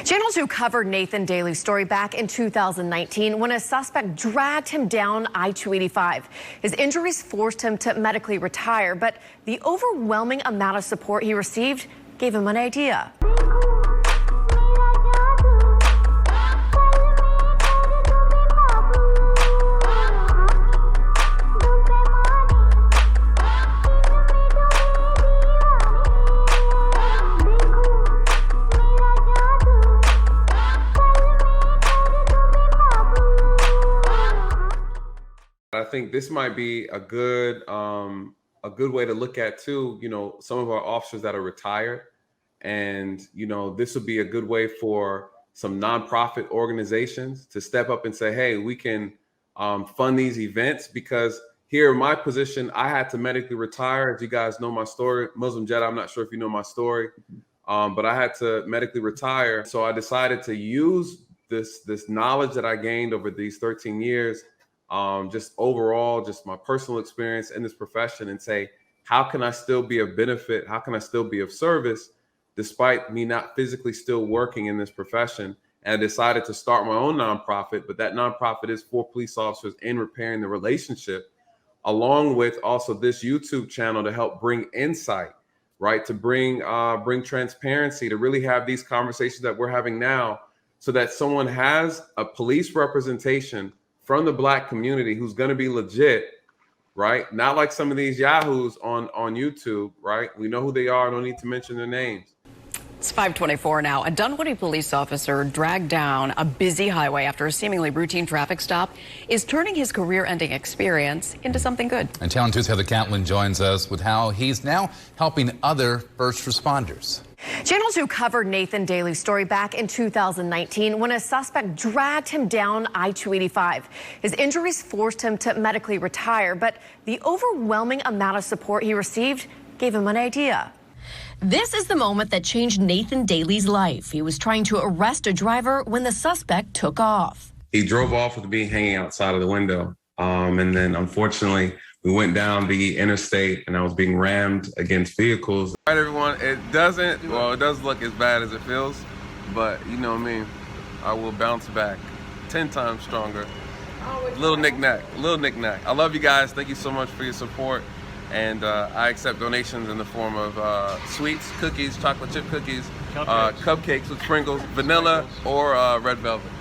Channel 2 covered Nathan Daley's story back in 2019 when a suspect dragged him down I-285. His injuries forced him to medically retire, but the overwhelming amount of support he received gave him an idea. I think this might be a good way to look at too, some of our officers that are retired. And, this would be a good way for some nonprofit organizations to step up and say, hey, we can fund these events, because here in my position, I had to medically retire. As you guys know my story, Muslim Jedi, I'm not sure if you know my story, but I had to medically retire. So I decided to use this knowledge that I gained over these 13 years, just overall, just my personal experience in this profession, and say, how can I still be of benefit? How can I still be of service despite me not physically still working in this profession? And I decided to start my own nonprofit, but that nonprofit is for police officers in repairing the relationship, along with also this YouTube channel to help bring insight, right? To bring transparency, to really have these conversations that we're having now, so that someone has a police representation from the Black community who's going to be legit, right? Not like some of these yahoos on YouTube, right? We know who they are. Don't need to mention their names. It's 5:24 now. A Dunwoody police officer dragged down a busy highway after a seemingly routine traffic stop is turning his career-ending experience into something good. And Channel 2's Heather Catlin joins us with how he's now helping other first responders. Channel 2 covered Nathan Daley's story back in 2019 when a suspect dragged him down I-285. His injuries forced him to medically retire, but the overwhelming amount of support he received gave him an idea. This is the moment that changed Nathan Daley's life. He was trying to arrest a driver when the suspect took off. He drove off with me hanging outside of the window. And then unfortunately, we went down the interstate and I was being rammed against vehicles. All right, everyone, it does look as bad as it feels, but you know me, I will bounce back 10 times stronger. Little knick-knack. I love you guys. Thank you so much for your support. And I accept donations in the form of sweets, cookies, chocolate chip cookies, cupcakes with sprinkles, vanilla, or red velvet.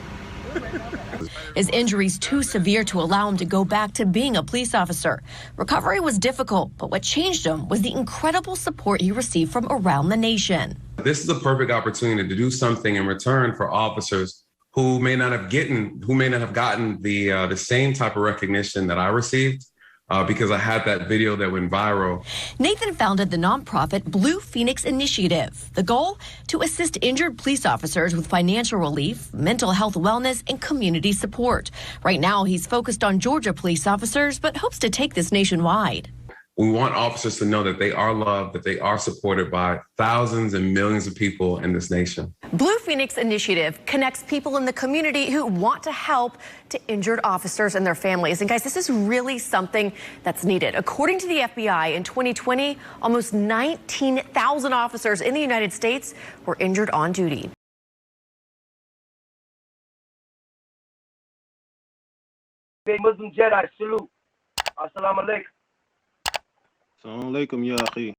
His injuries too severe to allow him to go back to being a police officer. Recovery was difficult, but what changed him was the incredible support he received from around the nation. This is a perfect opportunity to do something in return for officers who may not have gotten the same type of recognition that I received. Because I had that video that went viral. Nathan founded the nonprofit Blue Phoenix Initiative. The goal? To assist injured police officers with financial relief, mental health wellness, and community support. Right now, he's focused on Georgia police officers, but hopes to take this nationwide. We want officers to know that they are loved, that they are supported by thousands and millions of people in this nation. Blue Phoenix Initiative connects people in the community who want to help to injured officers and their families. And guys, this is really something that's needed. According to the FBI, in 2020, almost 19,000 officers in the United States were injured on duty. Big Muslim Jedi, salute. Assalamu alaikum. Assalamu alaikum, ya akhi.